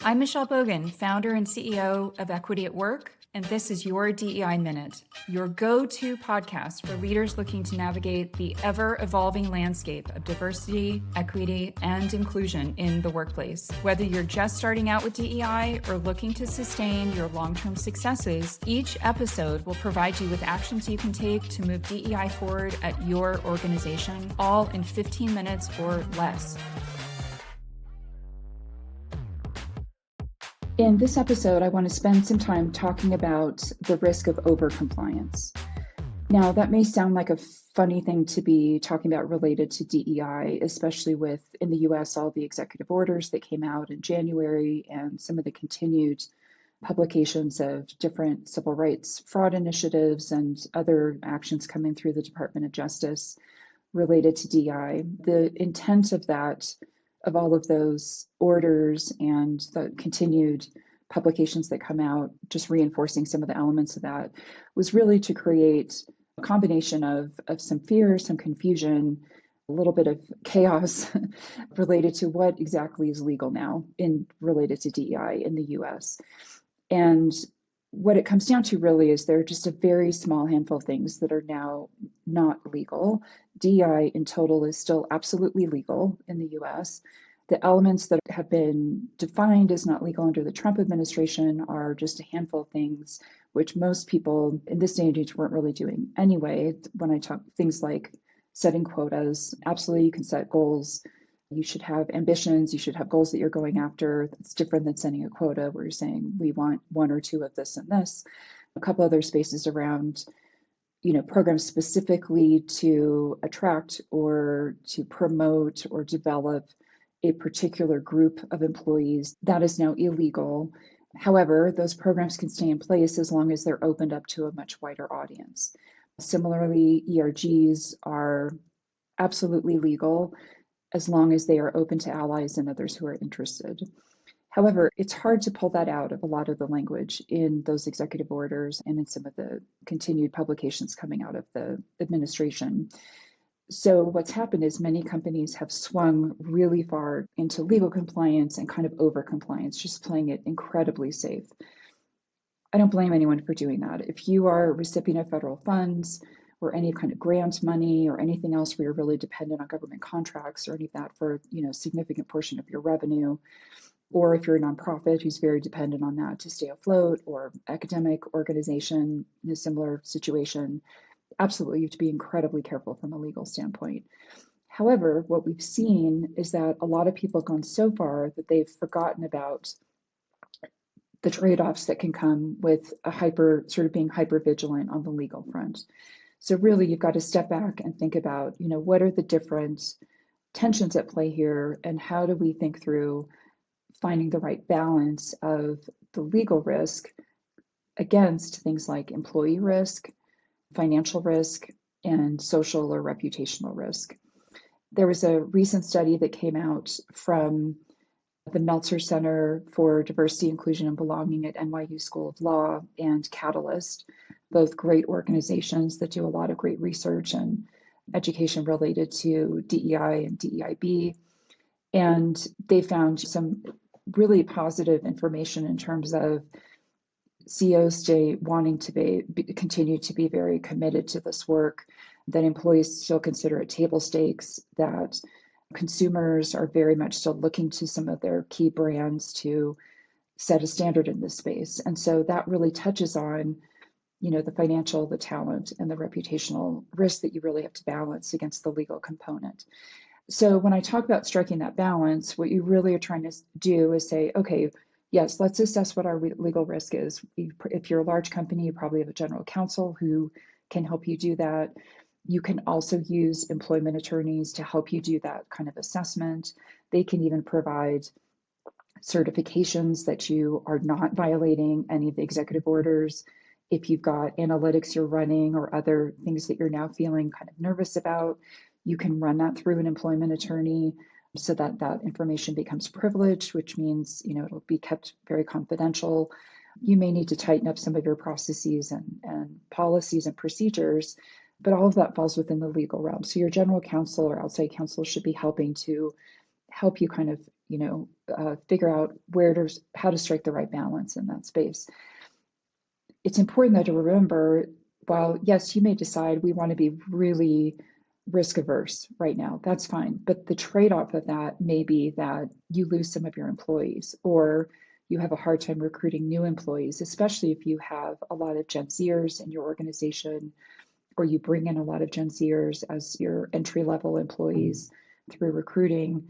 I'm Michelle Bogan, founder and CEO of Equity at Work, and this is your DEI Minute, your go-to podcast for leaders looking to navigate the ever-evolving landscape of diversity, equity, and inclusion in the workplace. Whether you're just starting out with DEI or looking to sustain your long-term successes, each episode will provide you with actions you can take to move DEI forward at your organization, all in 15 minutes or less. In this episode, I want to spend some time talking about the risk of overcompliance. Now, that may sound like a funny thing to be talking about related to DEI, especially with, in the US, all the executive orders that came out in January and some of the continued publications of different civil rights fraud initiatives and other actions coming through the Department of Justice related to DEI. The intent of that, of all of those orders and the continued publications that come out, just reinforcing some of the elements of that, was really to create a combination of some fear, some confusion, a little bit of chaos related to what exactly is legal now related to DEI in the US. And what it comes down to really is there are just a very small handful of things that are now not legal. DEI in total is still absolutely legal in the US. The elements that have been defined as not legal under the Trump administration are just a handful of things, which most people in this day and age weren't really doing anyway. When I talk things like setting quotas, absolutely you can set goals. You should have ambitions, you should have goals that you're going after. That's different than setting a quota where you're saying we want one or two of this and this. A couple other spaces around, programs specifically to attract or to promote or develop a particular group of employees. That is now illegal. However, those programs can stay in place as long as they're opened up to a much wider audience. Similarly, ERGs are absolutely legal as long as they are open to allies and others who are interested. However, it's hard to pull that out of a lot of the language in those executive orders and in some of the continued publications coming out of the administration. So what's happened is many companies have swung really far into legal compliance and kind of over compliance, just playing it incredibly safe. I don't blame anyone for doing that. If you are a recipient of federal funds, or any kind of grant money or anything else where you're really dependent on government contracts or any of that for a significant portion of your revenue, or if you're a nonprofit who's very dependent on that to stay afloat, or academic organization in a similar situation, absolutely you have to be incredibly careful from a legal standpoint. However, what we've seen is that a lot of people have gone so far that they've forgotten about the trade-offs that can come with being hyper vigilant on the legal front. So really, you've got to step back and think about, what are the different tensions at play here, and how do we think through finding the right balance of the legal risk against things like employee risk, financial risk, and social or reputational risk. There was a recent study that came out from the Meltzer Center for Diversity, Inclusion, and Belonging at NYU School of Law and Catalyst, both great organizations that do a lot of great research and education related to DEI and DEIB. And they found some really positive information in terms of CEOs wanting to continue to be very committed to this work, that employees still consider it table stakes, that consumers are very much still looking to some of their key brands to set a standard in this space. And so that really touches on, the financial, the talent, and the reputational risk that you really have to balance against the legal component. So when I talk about striking that balance, what you really are trying to do is say, okay, yes, let's assess what our legal risk is. If you're a large company, you probably have a general counsel who can help you do that. You can also use employment attorneys to help you do that kind of assessment. They can even provide certifications that you are not violating any of the executive orders. If you've got analytics you're running or other things that you're now feeling kind of nervous about, you can run that through an employment attorney so that that information becomes privileged, which means, it'll be kept very confidential. You may need to tighten up some of your processes and policies and procedures, but all of that falls within the legal realm. So your general counsel or outside counsel should be helping to help you kind of figure out how to strike the right balance in that space. It's important though to remember, while yes, you may decide we want to be really risk averse right now, that's fine. But the trade-off of that may be that you lose some of your employees, or you have a hard time recruiting new employees, especially if you have a lot of Gen Zers in your organization, or you bring in a lot of Gen Zers as your entry-level employees through recruiting.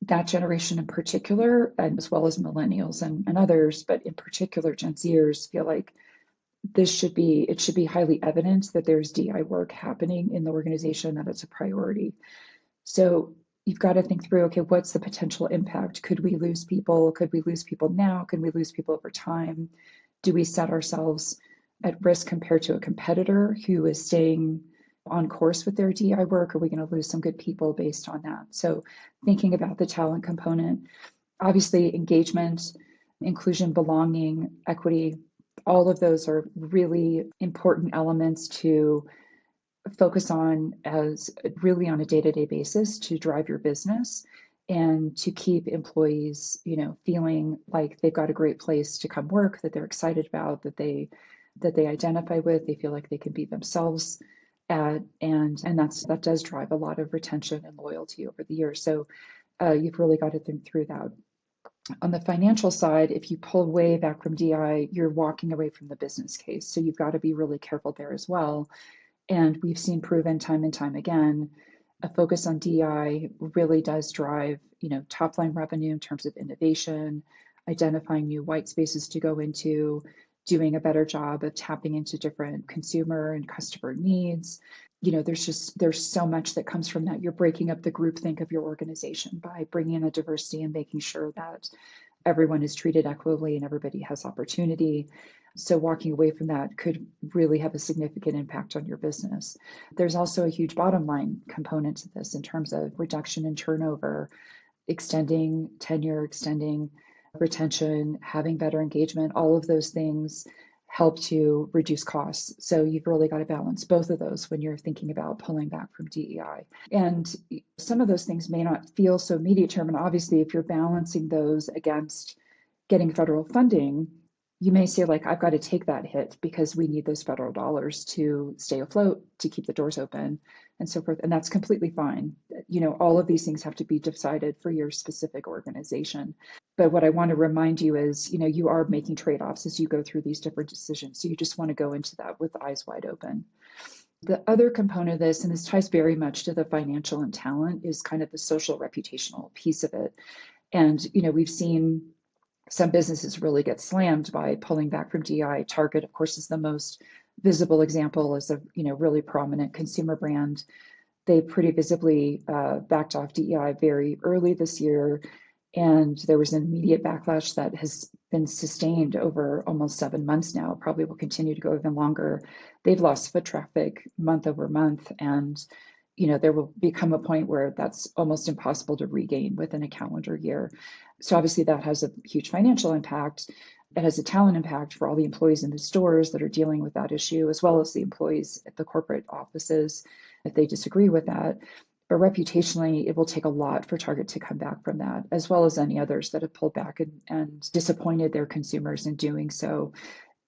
That generation in particular, and as well as millennials and others, but in particular Gen Zers, feel like it should be highly evident that there's DI work happening in the organization, that it's a priority. So you've got to think through, okay, what's the potential impact? Could we lose people? Could we lose people now? Could we lose people over time? Do we set ourselves at risk compared to a competitor who is staying on course with their DI work? Are we going to lose some good people based on that? So thinking about the talent component, obviously engagement, inclusion, belonging, equity, all of those are really important elements to focus on as really on a day-to-day basis to drive your business and to keep employees, feeling like they've got a great place to come work, that they're excited about, that they identify with, they feel like they can be themselves at, and that does drive a lot of retention and loyalty over the years. So you've really got to think through that. On the financial side, if you pull way back from DI, you're walking away from the business case. So you've got to be really careful there as well. And we've seen proven time and time again, a focus on DI really does drive, top line revenue in terms of innovation, identifying new white spaces to go into, doing a better job of tapping into different consumer and customer needs. There's so much that comes from that. You're breaking up the groupthink of your organization by bringing in a diversity and making sure that everyone is treated equitably and everybody has opportunity. So walking away from that could really have a significant impact on your business. There's also a huge bottom line component to this in terms of reduction in turnover, extending tenure, extending retention, having better engagement. All of those things help to reduce costs. So you've really got to balance both of those when you're thinking about pulling back from DEI. And some of those things may not feel so immediate term. And obviously, if you're balancing those against getting federal funding, you may say, like, I've got to take that hit because we need those federal dollars to stay afloat, to keep the doors open, and so forth. And that's completely fine. All of these things have to be decided for your specific organization. But what I want to remind you is, you are making trade-offs as you go through these different decisions. So you just want to go into that with eyes wide open. The other component of this, and this ties very much to the financial and talent, is kind of the social reputational piece of it. And, we've seen some businesses really get slammed by pulling back from DI. Target, of course, is the most visible example as a really prominent consumer brand. They pretty visibly backed off DEI very early this year, and there was an immediate backlash that has been sustained over almost 7 months now, probably will continue to go even longer. They've lost foot traffic month over month, and there will become a point where that's almost impossible to regain within a calendar year. So obviously that has a huge financial impact. It has a talent impact for all the employees in the stores that are dealing with that issue, as well as the employees at the corporate offices if they disagree with that. But reputationally, it will take a lot for Target to come back from that, as well as any others that have pulled back and disappointed their consumers in doing so.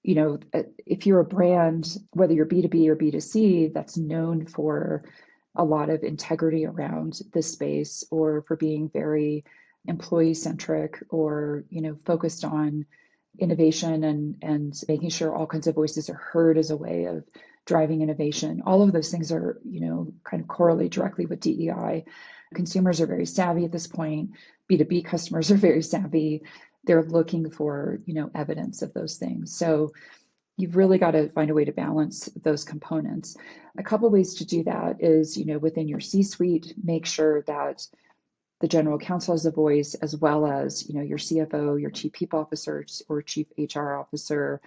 If you're a brand, whether you're B2B or B2C, that's known for a lot of integrity around this space, or for being very employee centric, or focused on innovation and making sure all kinds of voices are heard as a way of driving innovation. All of those things are kind of correlate directly with DEI. Consumers are very savvy at this point. B2B customers are very savvy. They're looking for evidence of those things. So you've really got to find a way to balance those components. A couple of ways to do that is, within your C-suite, make sure that the general counsel has a voice, as well as, your CFO, your chief people officer or chief HR officer,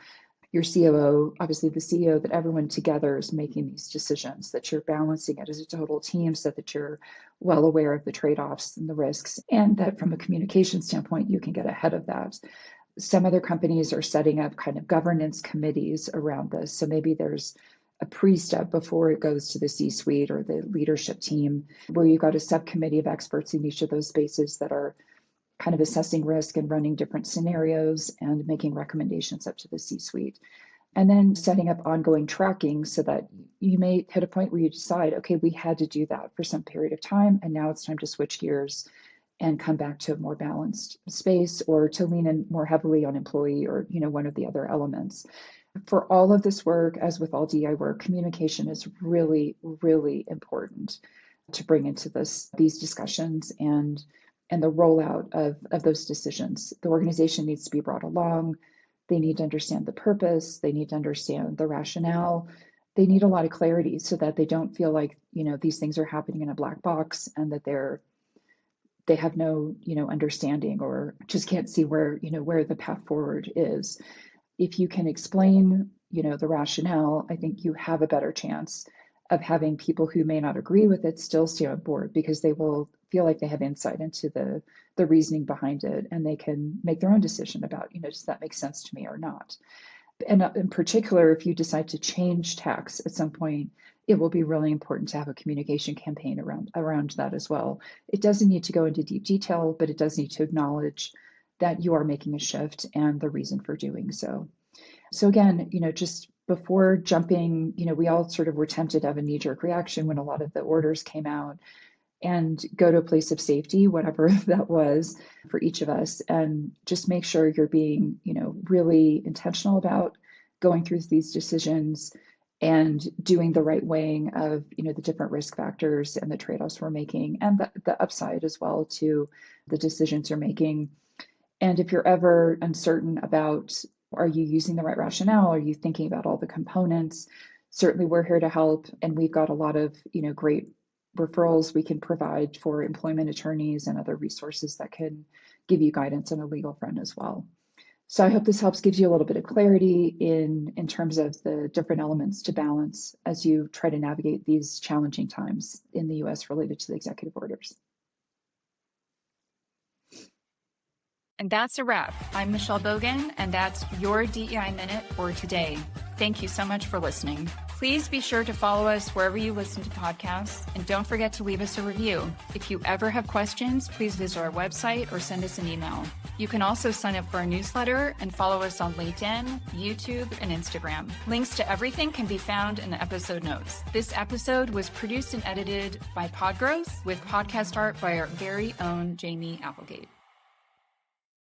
your COO, obviously the CEO, that everyone together is making these decisions, that you're balancing it as a total team so that you're well aware of the trade-offs and the risks, and that from a communication standpoint, you can get ahead of that. Some other companies are setting up kind of governance committees around this. So maybe there's a pre-step before it goes to the C-suite or the leadership team, where you've got a subcommittee of experts in each of those spaces that are kind of assessing risk and running different scenarios and making recommendations up to the C-suite. And then setting up ongoing tracking so that you may hit a point where you decide, okay, we had to do that for some period of time, and now it's time to switch gears and come back to a more balanced space, or to lean in more heavily on employee, or one of the other elements. For all of this work, as with all DEI work, communication is really, really important to bring into these discussions and the rollout of those decisions. The organization needs to be brought along. They need to understand the purpose. They need to understand the rationale. They need a lot of clarity so that they don't feel like, these things are happening in a black box, and that they have no, understanding, or just can't see where the path forward is. If you can explain, the rationale, I think you have a better chance of having people who may not agree with it still stay on board, because they will feel like they have insight into the reasoning behind it, and they can make their own decision about, does that make sense to me or not? And in particular, if you decide to change tax at some point, it will be really important to have a communication campaign around that as well. It doesn't need to go into deep detail, but it does need to acknowledge that you are making a shift and the reason for doing so. So again, just before jumping, we all sort of were tempted to have a knee-jerk reaction when a lot of the orders came out, and go to a place of safety, whatever that was for each of us, and just make sure you're being, really intentional about going through these decisions and doing the right weighing of, the different risk factors and the trade-offs we're making, and the upside as well to the decisions you're making. And if you're ever uncertain about, are you using the right rationale? Are you thinking about all the components? Certainly we're here to help, and we've got a lot of, great referrals we can provide for employment attorneys and other resources that can give you guidance on a legal front as well. So I hope this gives you a little bit of clarity in terms of the different elements to balance as you try to navigate these challenging times in the US related to the executive orders. And that's a wrap. I'm Michelle Bogan, and that's your DEI Minute for today. Thank you so much for listening. Please be sure to follow us wherever you listen to podcasts, and don't forget to leave us a review. If you ever have questions, please visit our website or send us an email. You can also sign up for our newsletter and follow us on LinkedIn, YouTube, and Instagram. Links to everything can be found in the episode notes. This episode was produced and edited by Podgrowth, with podcast art by our very own Jamie Applegate.